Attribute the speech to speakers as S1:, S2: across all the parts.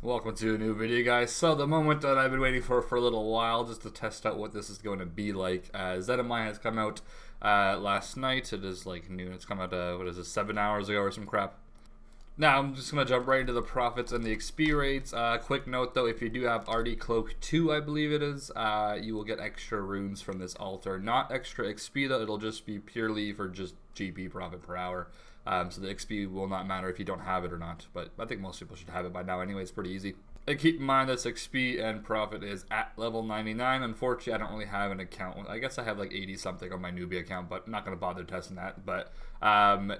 S1: Welcome to a new video, guys. So the moment that I've been waiting for a little while, just to test out what this is going to be like. ZMI has come out last night. It is like noon. It's come out, what is it, 7 hours ago or some crap. Now I'm just going to jump right into the profits and the XP rates. Quick note though, if you do have RD Cloak 2, I believe it is, you will get extra runes from this altar. Not extra XP though, it'll just be purely for just GP profit per hour. So the XP will not matter if you don't have it or not, but I think most people should have it by now anyway. It's pretty easy. And keep in mind this XP and profit is at level 99. Unfortunately, I don't really have an account. I guess I have like 80 something on my newbie account, but I'm not going to bother testing that. But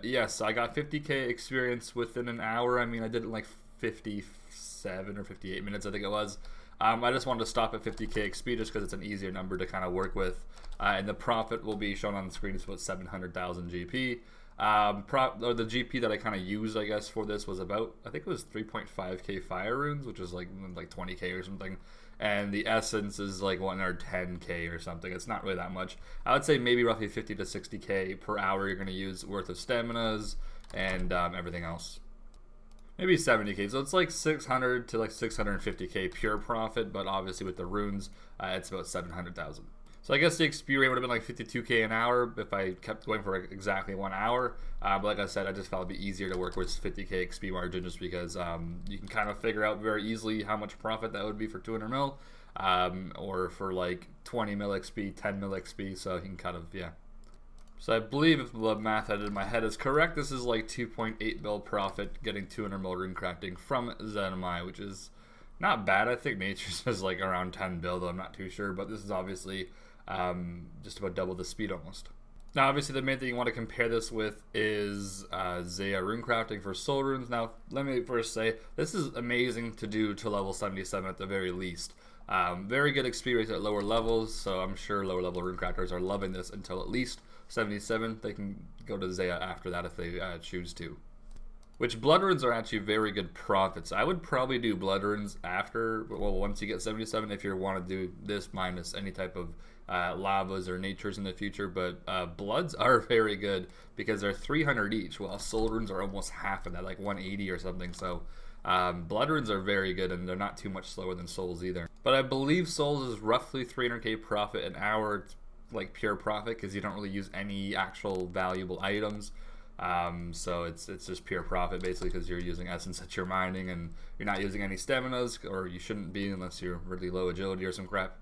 S1: yes, I got 50k experience within an hour. I mean, I did it in like 57 or 58 minutes, I think it was. I just wanted to stop at 50k XP just because it's an easier number to kind of work with. And the profit will be shown on the screen. It's about 700,000 GP. Or the GP that I kind of used, I guess, for this was about, I think it was 3.5k fire runes, which is like 20k or something, and the essence is like 110k or something. It's not really that much. I would say maybe roughly 50 to 60k per hour you're going to use worth of staminas and everything else. Maybe 70k, so it's like 600 to like 650k pure profit, but obviously with the runes, it's about 700,000. So I guess the XP rate would have been like 52k an hour if I kept going for exactly 1 hour. But like I said, I just felt it'd be easier to work with 50k XP margin just because you can kind of figure out very easily how much profit that would be for 200 mil. Or for like 20 mil XP, 10 mil XP, so you can kind of, yeah. So I believe if the math I did in my head is correct, this is like 2.8 mil profit getting 200 mil rune crafting from ZMI, which is not bad. I think Nature's is like around 10 mil, though I'm not too sure, but this is obviously just about double the speed almost. Now obviously the main thing you want to compare this with is Zaya rune crafting for soul runes. Now let me first say this is amazing to do to level 77 at the very least. Very good XP rates at lower levels, so I'm sure lower level rune crafters are loving this until at least 77. They can go to Zaya after that if they choose to. Which blood runes are actually very good profits. I would probably do blood runes after, well, once you get 77 if you want to do this minus any type of lavas or natures in the future, but bloods are very good because they're 300 each, while soul runes are almost half of that, like 180 or something. So blood runes are very good, and they're not too much slower than souls either. But I believe souls is roughly 300k profit an hour. It's like pure profit because you don't really use any actual valuable items. So it's just pure profit basically because you're using essence that you're mining and you're not using any staminas, or you shouldn't be unless you're really low agility or some crap.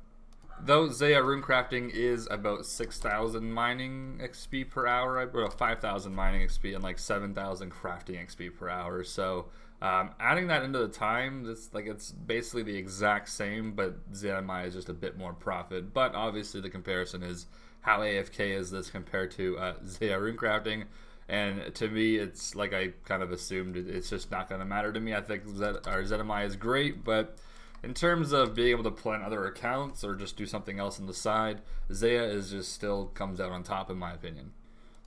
S1: Though Zaya rune crafting is about 6,000 mining XP per hour, well 5,000 mining XP and like 7,000 crafting XP per hour. So adding that into the time, it's basically the exact same, but ZMI is just a bit more profit. But obviously the comparison is how AFK is this compared to Zaya rune crafting. And to me, it's like I kind of assumed it's just not going to matter to me. I think ZMI is great, but in terms of being able to play on other accounts or just do something else on the side, Zaya is just still comes out on top in my opinion.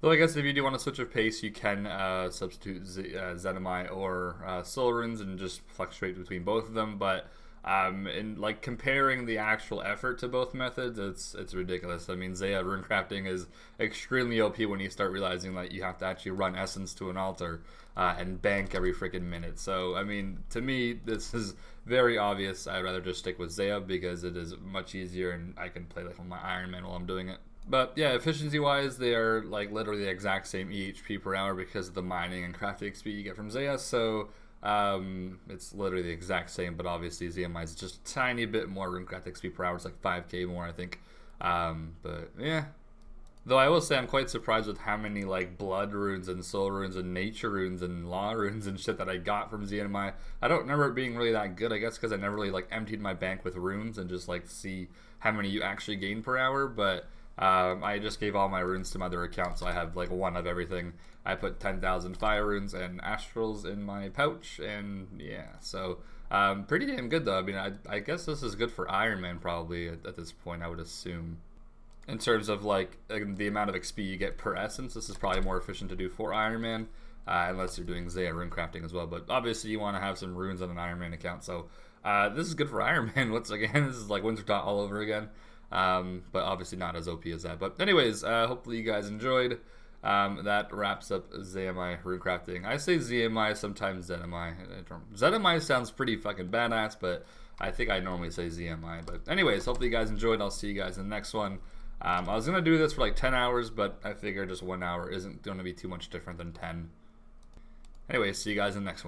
S1: Though I guess if you do want to switch of pace, you can substitute ZMI or soul runes and just fluctuate between both of them. But in like comparing the actual effort to both methods, it's ridiculous. I mean, Zaya rune crafting is extremely OP when you start realizing that you have to actually run essence to an altar and bank every freaking minute. So I mean, to me, this is very obvious. I'd rather just stick with Zaya because it is much easier and I can play like on my Iron Man while I'm doing it. But yeah, efficiency wise, they are like literally the exact same EHP per hour because of the mining and crafting XP you get from Zaya. So it's literally the exact same, but obviously ZMI is just a tiny bit more rune craft XP per hour. It's like 5k more, I think. But yeah. Though I will say I'm quite surprised with how many like blood runes and soul runes and nature runes and law runes and shit that I got from ZMI. I don't remember it being really that good, I guess because I never really like emptied my bank with runes and just like see how many you actually gain per hour. But I just gave all my runes to my other account, so I have like one of everything. I put 10,000 fire runes and astrals in my pouch, and yeah, so pretty damn good though. I mean, I guess this is good for Iron Man probably at this point, I would assume. In terms of like the amount of XP you get per essence, this is probably more efficient to do for Iron Man, unless you're doing Zaya rune crafting as well. But obviously you want to have some runes on an Iron Man account, so this is good for Iron Man once again. This is like Winter Dot all over again. But obviously not as OP as that. But anyways, hopefully you guys enjoyed. that wraps up ZMI rune crafting. I say ZMI, sometimes ZMI. ZMI sounds pretty fucking badass, but I think I normally say ZMI. But anyways, hopefully you guys enjoyed. I'll see you guys in the next one. I was going to do this for like 10 hours, but I figure just 1 hour isn't going to be too much different than 10. Anyways, see you guys in the next one.